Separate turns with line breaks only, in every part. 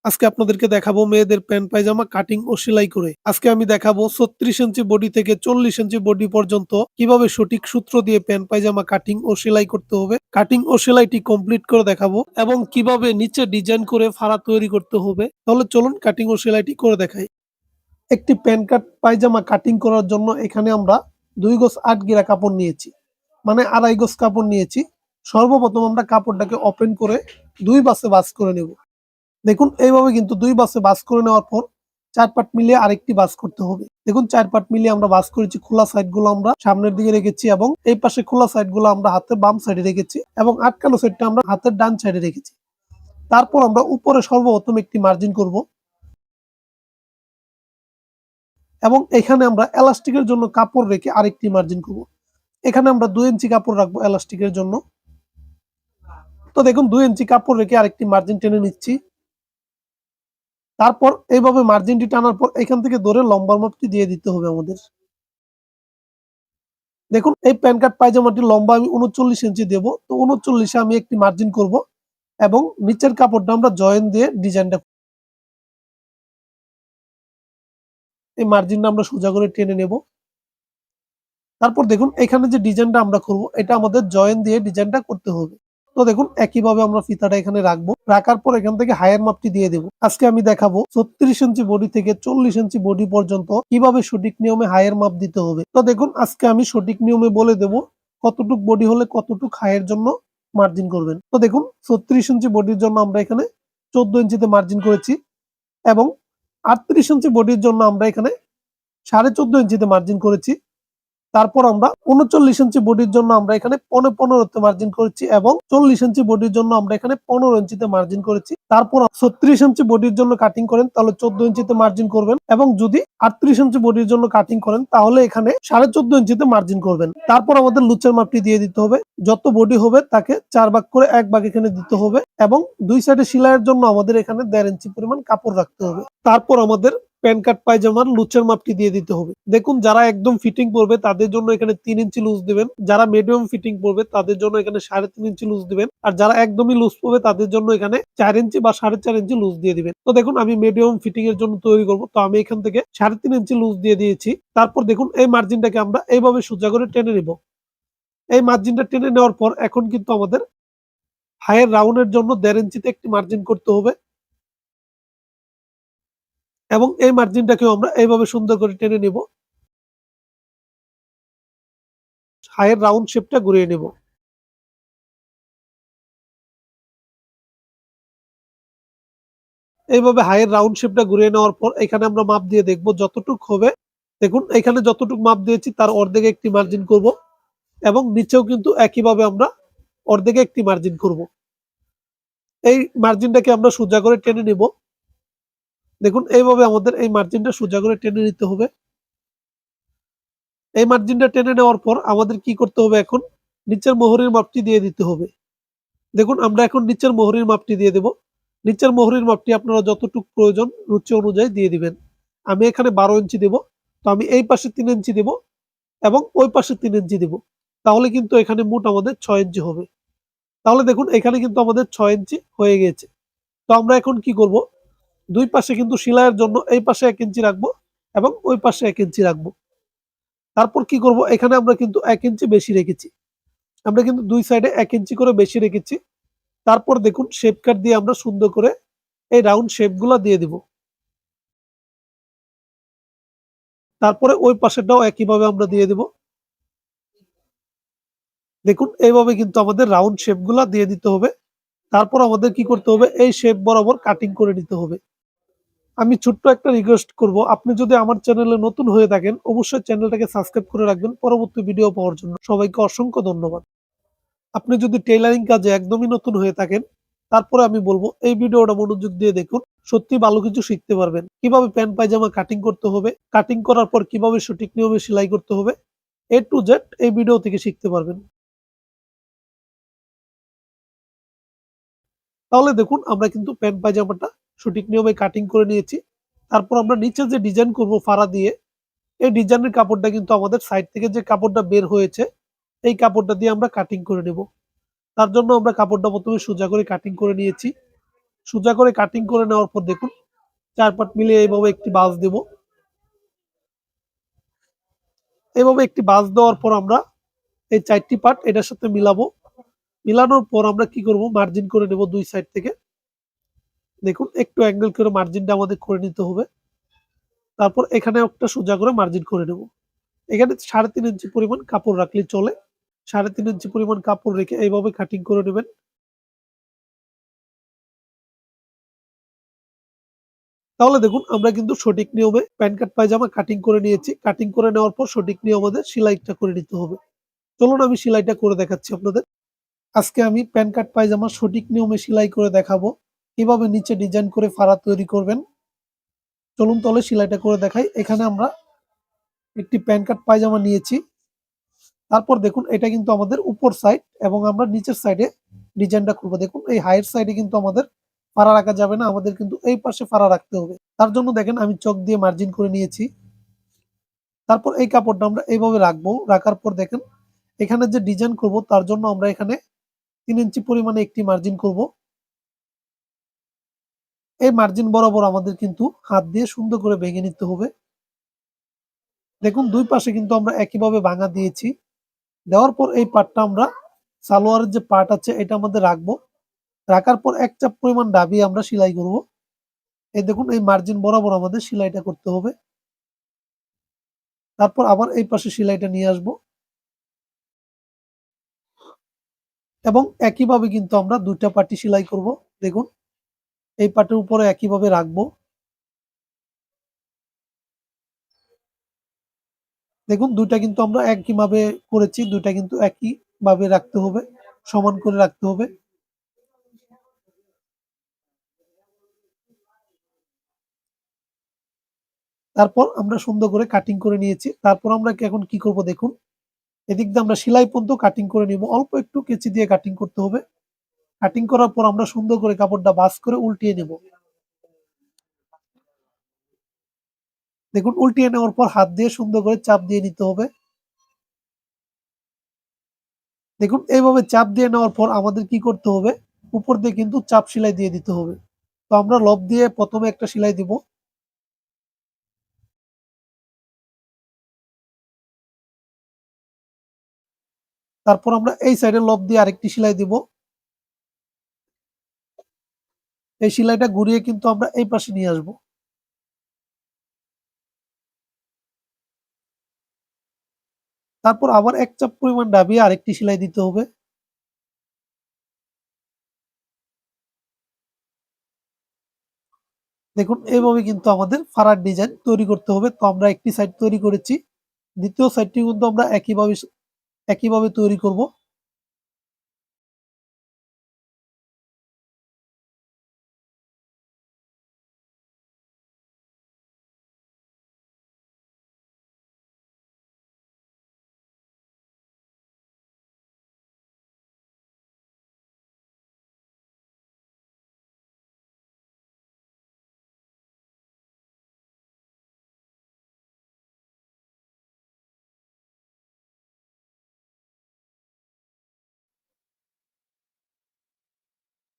আজকে আপনাদেরকে দেখাবো মেয়েদের প্যান্ট পায়জামা কাটিং ও সেলাই করে। আজকে আমি দেখাবো ৩৬ ইঞ্চি বডি থেকে ৪০ ইঞ্চি বডি পর্যন্ত কিভাবে সঠিক সূত্র দিয়ে প্যান্ট পায়জামা কাটিং ও সেলাই করতে হবে। কাটিং ও সেলাইটি কমপ্লিট করে দেখাবো এবং কিভাবে নিচে ডিজাইন করে ফাড়া তৈরি করতে হবে। তাহলে চলুন কাটিং ও সেলাইটি করে দেখাই। একটি প্যান্ট পায়জামা কাটিং করার জন্য এখানে আমরা ২ গজ ৮ গিরা কাপড় নিয়েছি, মানে ২.৫ গজ কাপড় নিয়েছি। সর্বপ্রথম আমরা কাপড়টাকে ওপেন করে ২ বাসে ভাঁজ করে নেব। দেখুন এইভাবে কিন্তু ২ বাসে ভাঁজ করে নেওয়ার পর ৪ পার্ট মিলিয়ে আরেকটি ভাঁজ করতে হবে। দেখুন ৪ পার্ট মিলিয়ে আমরা ভাঁজ করেছি। খোলা সাইড গুলো আমরা সামনের দিকে রেখেছি এবং এই পাশে খোলা সাইড গুলো আমরা হাতের বাম সাইডে রেখেছি এবং আটকানো সাইডটা আমরা হাতের ডান সাইডে রেখেছি। তারপর আমরা উপরে সর্বপ্রথম একটি মার্জিন করব এবং এখানে আমরা এলাস্টিকের জন্য কাপড় রেখে আরেকটি মার্জিন করব। এখানে আমরা ২ ইঞ্চি কাপড় রাখবো এলাস্টিকের জন্য। তো দেখুন ২ ইঞ্চি কাপড় রেখে আরেকটি মার্জিন টেনে নিচ্ছি। তারপর এইভাবে মার্জিনটি টানার পর এখান থেকে ধরে লম্বার মাপটি দিয়ে দিতে হবে আমাদের। দেখুন এই প্যান্ট কাট পায়জামাটির লম্বা আমি ৩৯ ইঞ্চি দেব। তো ৩৯ এ আমি একটি মার্জিন করব এবং নিচের কাপড়টা আমরা জয়েন দিয়ে ডিজাইনটা, এই মার্জিনটা আমরা সোজা করে টেনে নেব। তারপর দেখুন এখানে যে ডিজাইনটা আমরা করব এটা আমাদের জয়েন দিয়ে ডিজাইনটা করতে হবে। তো দেখুন একইভাবে আমরা ফিতাটা এখানে রাখবো। রাখার পর এখান থেকে হায়ার মাপটি দিয়ে দেব। আজকে আমি দেখাবো ৩৬ ইঞ্চি বডি থেকে ৪০ ইঞ্চি বডি পর্যন্ত কিভাবে সঠিক নিয়মে হায়ার মাপ দিতে হবে। তো দেখুন আজকে আমি সঠিক নিয়মে বলে দেব কতটুক বডি হলে কতটুক হায়ের জন্য মার্জিন করবেন। তো দেখুন ৩৬ ইঞ্চি বডির জন্য আমরা এখানে ১৪ ইঞ্চিতে মার্জিন করেছি এবং ৩৮ ইঞ্চি বডির জন্য আমরা এখানে ১৪.৫ ইঞ্চিতে মার্জিন করেছি। তারপর আমরা ৩৯ ইঞ্চি বডির জন্য আমরা এখানে ১৫তে মার্জিন করেছি এবং ৪০ ইঞ্চি বডির জন্য আমরা এখানে ১৫ ইঞ্চিতে মার্জিন করেছি। তারপর ৩৬ ইঞ্চি বডির জন্য কাটিং করেন তাহলে ১৪ ইঞ্চিতে মার্জিন করবেন এবং যদি ৩৮ ইঞ্চি বডির জন্য কাটিং করেন তাহলে এখানে ১৪.৫ ইঞ্চিতে মার্জিন করবেন। তারপর আমাদের লুচের মাপটি দিয়ে দিতে হবে। যত বডি হবে তাকে ৪ ভাগ করে ১ ভাগ এখানে দিতে হবে এবং দুই সাইডে সেলাইয়ের জন্য আমাদের এখানে ১.৫ ইঞ্চি পরিমাণ কাপড় রাখতে হবে। তারপর আমাদের প্যান্ট কাট পায়জামার লুচের মাপটি দিয়ে দিতে হবে। দেখুন যারা একদম ফিটিং পড়বে তাদের জন্য এখানে ৩ ইঞ্চি লুজ দিবেন, যারা মিডিয়াম ফিটিং পড়বে তাদের জন্য এখানে ৩.৫ ইঞ্চি লুজ দিবেন, আর যারা একদমই লুজ পড়বে তাদের জন্য এখানে ৪ ইঞ্চি বা ৪.৫ ইঞ্চি লুজ দিয়ে দিবেন। তো দেখুন আমি মিডিয়াম ফিটিং এর জন্য তৈরি করব, তো আমি এখান থেকে ৩.৫ ইঞ্চি লুজ দিয়ে দিয়েছি। তারপর দেখুন এই মার্জিনটাকে আমরা এইভাবে সোজা করে টেনে নিব। এই মার্জিনটা টেনে নেওয়ার পর এখন কিন্তু আমাদের হায়ের রাউন্ডের জন্য ১.৫ ইঞ্চিতে একটি মার্জিন করতে হবে এবং এই মার্জিনটাকেও আমরা এইভাবে সুন্দর করে টেনে নিব। হায়ের রাউন্ড শেপটা ঘুরিয়ে নেব। এইভাবে হায়ের রাউন্ড শেপটা ঘুরিয়ে নেওয়ার পর এখানে আমরা মাপ দিয়ে দেখব যতটুক হবে। দেখুন এখানে যতটুক মাপ দিয়েছি তার অর্ধেকে একটি মার্জিন করব এবং নিচেও কিন্তু একইভাবে আমরা অর্ধেকে একটি মার্জিন করব। এই মার্জিনটাকে আমরা সোজা করে টেনে নিব। দেখুন এইভাবে আমাদের এই মার্জিনটা সোজা করে টেনে নিতে হবে। এই মার্জিনটা টেনে নেওয়ার পর আমাদের কি করতে হবে, এখন নিচের মোহরের মাপটি দিয়ে দিতে হবে। দেখুন আমরা এখন নিচের মোহরের মাপটি দিয়ে দেব। নিচের মোহরের মাপটি আপনারা যতটুকু প্রয়োজন রুচি অনুযায়ী দিয়ে দিবেন। আমি এখানে ১২ ইঞ্চি দেব, তো আমি এই পাশে ৩ ইঞ্চি দেব এবং ওই পাশে ৩ ইঞ্চি দেব। তাহলে কিন্তু এখানে মোট আমাদের ৬ ইঞ্চি হবে। তাহলে দেখুন এখানে কিন্তু আমাদের ৬ ইঞ্চি হয়ে গেছে। তো আমরা এখন কি করব, দুই পাশে কিন্তু সেলাইয়ের জন্য এই পাশে ১ ইঞ্চি রাখবো এবং ওই পাশে ১ ইঞ্চি রাখবো। তারপর কি করব, এখানে আমরা কিন্তু ১ ইঞ্চি বেশি রেখেছি। আমরা কিন্তু দুই সাইডে ১ ইঞ্চি করে বেশি রেখেছি। তারপর দেখুন শেপ কাট দিয়ে আমরা সুন্দর করে এই রাউন্ড শেপ গুলা দিয়ে দিব। তারপরে ওই পাশেরটাও একইভাবে আমরা দিয়ে দিব। দেখুন এইভাবে কিন্তু আমাদের রাউন্ড শেপ গুলা দিয়ে দিতে হবে। তারপর আমাদের কি করতে হবে, এই শেপ বরাবর কাটিং করে নিতে হবে। আমি ছোট্ট একটা রিকোয়েস্ট করব, আপনি যদি আমার চ্যানেলে নতুন হয়ে থাকেন অবশ্যই চ্যানেলটাকে সাবস্ক্রাইব করে রাখবেন পরবর্তী ভিডিও পাওয়ার জন্য। সবাইকে অসংখ্য ধন্যবাদ। আপনি যদি টেইলারিং কাজে একদমই নতুন হয়ে থাকেন তারপরে আমি বলবো এই ভিডিওটা মনোযোগ দিয়ে দেখুন, সত্যি ভালো কিছু শিখতে পারবেন। কিভাবে প্যান্ট পায়জামা কাটিং করতে হবে, কাটিং করার পর কিভাবে সঠিক নিয়মে সেলাই করতে হবে, A to Z এই ভিডিও থেকে শিখতে পারবেন। তাহলে দেখুন আমরা কিন্তু প্যান্ট পায়জামাটা সঠিক নিয়মে কাটিং করে নিয়েছি। তারপর আমরা নিচে যে ডিজাইন করব ফাড়া দিয়ে, এই ডিজাইনের কাপড়টা কিন্তু আমাদের সাইড থেকে যে কাপড়টা বের হয়েছে এই কাপড়টা দিয়ে আমরা কাটিং করে নেব। তার জন্য আমরা কাপড়টা প্রথমে সোজা করে কাটিং করে নিয়েছি। সোজা করে কাটিং করে নেওয়ার পর দেখুন 4 পার্ট মিলিয়ে এইভাবে একটি বাঁশ দেব। এভাবে একটি বাঁশ দেওয়ার পর আমরা এই 4টি পার্ট এটার সাথে মিলাবো। মিলানোর পর আমরা কি করব, মার্জিন করে নেব 2 সাইড থেকে। দেখুন একটু অ্যাঙ্গেল করে মার্জিনটা আমাদের করে নিতে হবে। তারপর এখানে একটা সোজা করে মার্জিন করে নেব। এখানে 3.5 ইঞ্চি পরিমাণ কাপড় রাখলে চলে। 3.5 ইঞ্চি পরিমাণ কাপড় রেখে এইভাবে কাটিং করে নেবেন। তাহলে দেখুন আমরা কিন্তু সঠিক নিয়মে প্যান্ট কাট পায়জামা কাটিং করে নিয়েছি। কাটিং করে নেওয়ার পর সঠিক নিয়মে আমাদের সেলাইটা করে নিতে হবে। চলুন আমি সেলাইটা করে দেখাচ্ছি আপনাদের। আজকে আমি প্যান্ট কাট পায়জামা সঠিক নিয়মে সেলাই করে দেখাবো। কিভাবে নিচে ডিজাইন করে ফাড়া তৈরি করবেন। চলুন তাহলে সেলাইটা করে দেখাই। এখানে আমরা একটি প্যান্ট কাট পায়জামা নিয়েছি। তারপর দেখুন এটা কিন্তু আমাদের উপর সাইড এবং আমরা নিচের সাইডে ডিজাইনটা করব। দেখুন এই হাইয়ের সাইডে কিন্তু আমাদের ফাড়া রাখা যাবে না, আমাদের কিন্তু এই পাশে ফাড়া রাখতে হবে। তার জন্য দেখেন আমি চক দিয়ে মার্জিন করে নিয়েছি। তারপর এই কাপড়টা আমরা এইভাবে রাখবো। রাখার পর দেখেন এখানে যে ডিজাইন করব তার জন্য আমরা এখানে 3 ইঞ্চি পরিমাণে একটি মার্জিন করব। এই মার্জিন বরাবর আমাদের কিন্তু হাত দিয়ে সুন্দর করে ভেঙে নিতে হবে। দেখুন দুই পাশে কিন্তু আমরা একইভাবে ভাঙা দিয়েছি। দেওয়ার পর এই পার্টটা আমরা সালোয়ারের যে পার্ট আছে এটা আমাদের রাখবো। রাখার পর 1 চাপ পরিমাণ ডাবি আমরা সেলাই করব। এই দেখুন এই মার্জিন বরাবর আমাদের সেলাইটা করতে হবে। তারপর আবার এই পাশে সেলাইটা নিয়ে আসব এবং একইভাবে কিন্তু আমরা 2টা পাটি সেলাই করব। দেখুন এই পাটের উপরে একইভাবে রাখবো। দেখুন 2টা কিন্তু আমরা একইভাবে করেছি। 2টা কিন্তু একইভাবে রাখতে হবে, সমান করে রাখতে হবে। তারপর আমরা সুন্দর করে কাটিং করে নিয়েছি। তারপর আমরা এখন কি করব দেখুন। এদিক দিয়ে আমরা সেলাই পর্যন্ত কাটিং করে নিব। অল্প একটু কেচি দিয়ে কাটিং করতে হবে। কাটিং করার পর আমরা সুন্দর করে কাপড়টা ভাঁজ করে উল্টিয়ে নেব। দেখুন উল্টিয়ে নেওয়ার পর হাত দিয়ে সুন্দর করে চাপ দিয়ে নিতে হবে। দেখুন এইভাবে চাপ দিয়ে নেওয়ার পর আমাদের কি করতে হবে, উপর দিয়ে কিন্তু চাপ সেলাই দিয়ে দিতে হবে। তো আমরা লব দিয়ে প্রথমে একটা সেলাই দিব। তারপর আমরা এই সাইডে লব দিয়ে আরেকটি সেলাই দিব। এই সেলাইটা ঘুরিয়ে কিন্তু আমরা এই পাশে নিয়ে আসব। তারপর আবার 1 চাপ পরিমাণ দাবিয়ে আরেকটি সেলাই দিতে হবে। দেখুন এইভাবে কিন্তু আমাদের ফাড়ার ডিজাইন তৈরি করতে হবে। তো আমরা একটি সাইড তৈরি করেছি। দ্বিতীয় সাইডটি কিন্তু আমরা একইভাবে তৈরি করব।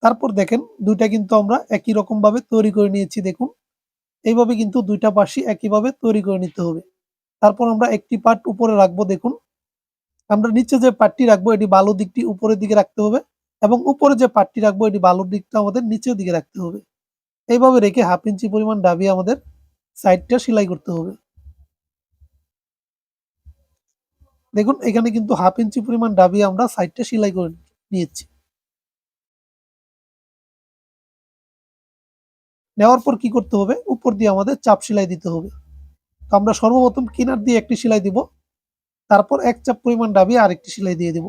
তারপর দেখেন ২টা কিন্তু আমরা একই রকম ভাবে তৈরি করে নিয়েছি। দেখুন এইভাবে কিন্তু ২টা পাশই একইভাবে তৈরি করে নিতে হবে। তারপর আমরা একটি পার্ট উপরে রাখবো। দেখুন আমরা নিচে যে পার্টটি রাখবো এটি বালুর দিকটি উপরের দিকে রাখতে হবে এবং উপরে যে পার্টটি রাখবো এটি বালুর দিকটা আমাদের নিচের দিকে রাখতে হবে। এইভাবে রেখে 1/2 ইঞ্চি পরিমাণ দাবিয়ে আমাদের সাইডটা সেলাই করতে হবে। দেখুন এখানে কিন্তু 1/2 ইঞ্চি পরিমাণ দাবিয়ে আমরা সাইডটা সেলাই করে নিয়েছি। নেওয়ার পর কি করতে হবে, উপর দিয়ে আমাদের চাপ সেলাই দিতে হবে। তো আমরা সর্বপ্রথম কিনার দিয়ে একটি সেলাই দিব। তারপর 1 চাপ পরিমাণ দাবিয়ে আরেকটি সেলাই দিয়ে দিব।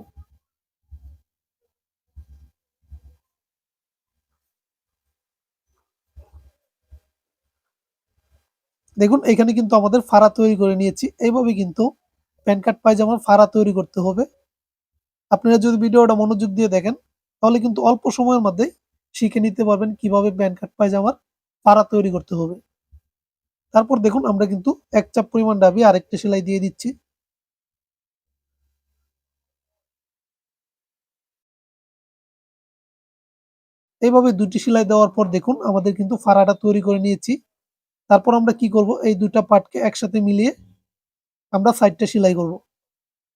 দেখুন এখানে কিন্তু আমাদের ফাড়া তৈরি করে নিয়েছি। এইভাবে কিন্তু প্যান্ট কাট পায়জামার ফাড়া তৈরি করতে হবে। আপনারা যদি ভিডিওটা মনোযোগ দিয়ে দেখেন তাহলে কিন্তু অল্প সময়ের মধ্যে শিখে নিতে পারবেন কিভাবে প্যান্ট কাট পায়জামার ফাড়া তৈরি করতে হবে। তারপর দেখুন আমরা কিন্তু 1 চাপ পরিমাণ দাবিয়ে আরেকটি সেলাই দিয়ে দিচ্ছি। এইভাবে 2টি সেলাই দেওয়ার পর দেখুন আমাদের কিন্তু ফাড়াটা তৈরি করে নিয়েছি। তারপর আমরা কি করব, এই 2টা পার্টকে একসাথে মিলিয়ে আমরা সাইডটা সেলাই করব।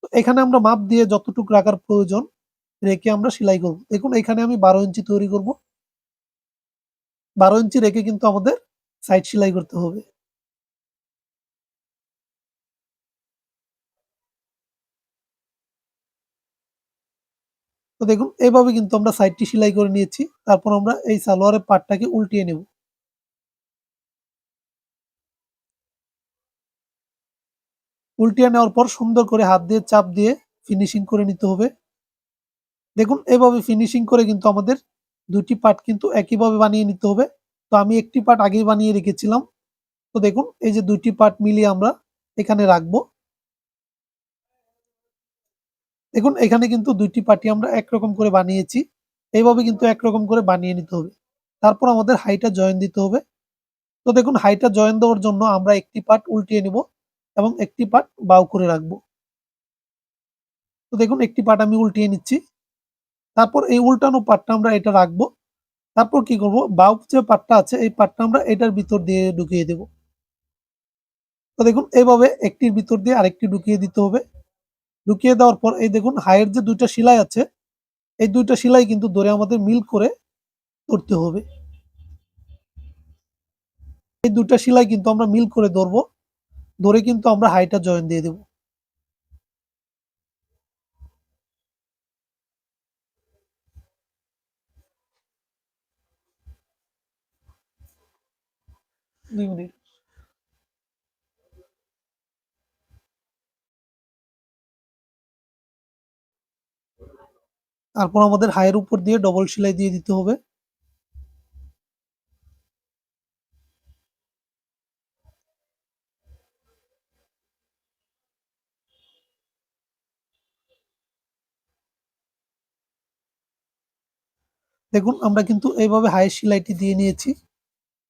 তো এখানে আমরা মাপ দিয়ে যতটুকু রাখার প্রয়োজন রেখে আমরা সেলাই করব। দেখুন এখানে আমি 12 ইঞ্চি তৈরি করব। 12 ইঞ্চি রেখে কিন্তু আমাদের সাইড সেলাই করতে হবে। তো দেখুন এভাবে কিন্তু আমরা সাইডটি সেলাই করে নিয়েছি। তারপর আমরা এই সালোয়ারের পার্টটাকে উল্টিয়ে নেব। উল্টিয়ে নেওয়ার পর সুন্দর করে হাত দিয়ে চাপ দিয়ে ফিনিশিং করে নিতে হবে। দেখুন এভাবে ফিনিশিং করে কিন্তু আমাদের 2টি পার্ট কিন্তু একইভাবে বানিয়ে নিতে হবে। তো আমি একটি পার্ট আগেই বানিয়ে রেখেছিলাম। তো দেখুন এই যে 2টি পার্ট মিলিয়ে আমরা এখানে রাখবো। দেখুন এখানে কিন্তু 2টি পার্টই আমরা একরকম করে বানিয়েছি। এইভাবে কিন্তু একরকম করে বানিয়ে নিতে হবে। তারপর আমাদের হাইটা জয়েন দিতে হবে। তো দেখুন হাইটা জয়েন দেওয়ার জন্য আমরা একটি পার্ট উল্টিয়ে নিব এবং একটি পার্ট বাউ করে রাখবো। তো দেখুন একটি পার্ট আমি উল্টিয়ে নিচ্ছি। তারপর এই উল্টানো পার্টটা আমরা এটা রাখবো। তারপর কি করব, বাউ যে পার্টটা আছে এই পার্টটা আমরা এটার ভিতর দিয়ে ঢুকিয়ে দেব। তো দেখুন এইভাবে একটির ভিতর দিয়ে আরেকটি ঢুকিয়ে দিতে হবে। ঢুকিয়ে দেওয়ার পর এই দেখুন হাইয়ের যে 2টা সেলাই আছে এই 2টা সেলাই কিন্তু ধরে আমাদের মিল করে ধরতে হবে। এই 2টা সেলাই কিন্তু আমরা মিল করে ধরবো। ধরে কিন্তু আমরা হাইটা জয়েন দিয়ে দেব। 2 মিনিট। তারপর আমাদের হাইয়ের উপর দিয়ে ডবল সেলাই দিয়ে দিতে হবে। দেখুন আমরা কিন্তু এইভাবে হাইয়ের সেলাইটি দিয়ে নিয়েছি।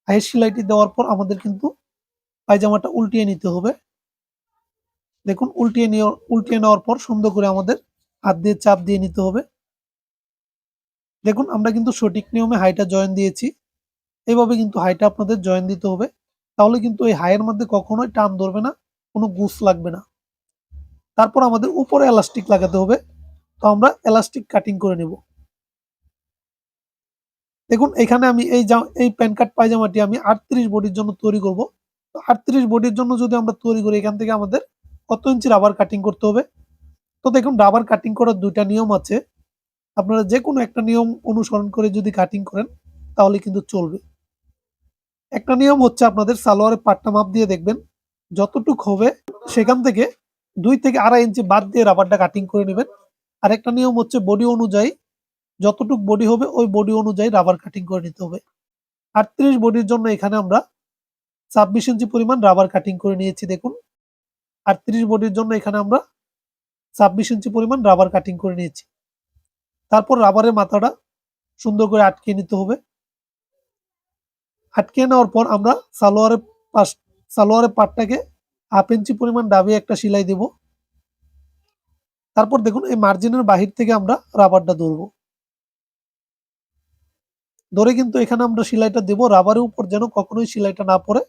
হাইয়ের সেলাইটি দেওয়ার পর আমাদের কিন্তু পায়জামাটা উল্টিয়ে নিতে হবে। দেখুন উল্টিয়ে নেওয়ার পর সুন্দর করে আমাদের হাত দিয়ে চাপ দিয়ে নিতে হবে। দেখুন আমরা কিন্তু সঠিক নিয়মে হাইটা জয়েন দিয়েছি। এইভাবে কিন্তু হাইটা আপনাদের জয়েন দিতে হবে। তাহলে কিন্তু এই হাইয়ের মধ্যে কখনোই টান ধরবে না, কোনো গুছ লাগবে না। তারপর আমাদের উপরে এলাস্টিক লাগাতে হবে। তো আমরা এলাস্টিক কাটিং করে নেব। দেখুন এখানে আমি এই প্যান্ট কাট পায়জামাটি আমি 38 বডির জন্য তৈরি করব। তো 38 বডির জন্য যদি আমরা তৈরি করি এখান থেকে আমাদের কত ইঞ্চি রাবার কাটিং করতে হবে। তো দেখুন রাবার কাটিং করার 2টা নিয়ম আছে। আপনারা যেকোনো একটা নিয়ম অনুসরণ করে যদি কাটিং করেন তাহলে কিন্তু চলবে। একটা নিয়ম হচ্ছে আপনাদের সালোয়ারের পাট্টা মাপ দিয়ে দেখবেন যতটুক হবে সেখান থেকে 2 থেকে 2.5 ইঞ্চি বাদ দিয়ে রাবারটা কাটিং করে নেবেন। আরেকটা নিয়ম হচ্ছে বডি অনুযায়ী যতটুক বডি হবে ওই বডি অনুযায়ী রাবার কাটিং করে নিতে হবে। 38 বডির জন্য এখানে আমরা 26 ইঞ্চি পরিমাণ রাবার কাটিং করে নিয়েছি। দেখুন 38 বডির জন্য এখানে আমরা 26 ইঞ্চি পরিমাণ রাবার কাটিং করে নিয়েছি। তারপর রাবারের মাথাটা সুন্দর করে আটকিয়ে নিতে হবে। আটকিয়ে নেওয়ার পর আমরা সালোয়ারের পাটটাকে 1/2 ইঞ্চি পরিমাণ দাবিয়ে একটা সেলাই দেব। তারপর দেখুন এই মার্জিনের বাহির থেকে আমরা রাবারটা ধরবো। ধরে কিন্তু এখানে আমরা সেলাইটা দেব রাবারের উপর যেন কখনোই সেলাইটা না পড়ে,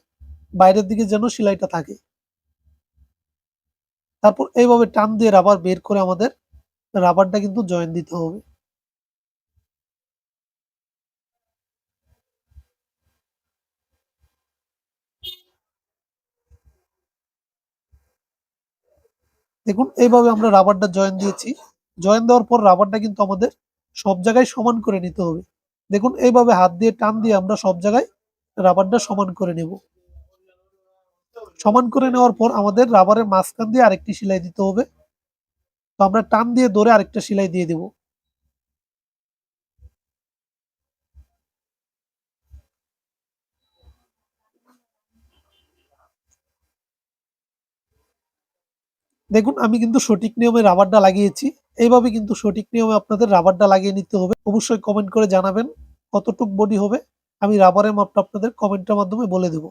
বাইরের দিকে যেন সেলাইটা থাকে। তারপর এইভাবে টান দিয়ে রাবার বের করে আমাদের রাবারটা কিন্তু জয়েন দিতে হবে। দেখুন এইভাবে আমরা রাবারটা জয়েন দিয়েছি। জয়েন দেওয়ার পর রাবারটা কিন্তু আমাদের সব জায়গায় সমান করে নিতে হবে। দেখুন এইভাবে হাত দিয়ে টান দিয়ে আমরা সব জায়গায় রাবারটা সমান করে নেব। সমান করে নেওয়ার পর আমাদের রাবারের মাঝখান দিয়ে আরেকটি সেলাই দিতে হবে। তো আমরা টান দিয়ে ধরে আরেকটা সেলাই দিয়ে দেব। দেখুন আমি কিন্তু সঠিক নিয়মে রাবারটা লাগিয়েছি। এইভাবে কিন্তু সঠিক নিয়মে আপনাদের রাবারটা লাগিয়ে নিতে হবে। অবশ্যই কমেন্ট করে জানাবেন কতটুক বডি হবে। আমি রাবারের মাপটা আপনাদের কমেন্টের মাধ্যমে বলে দেব।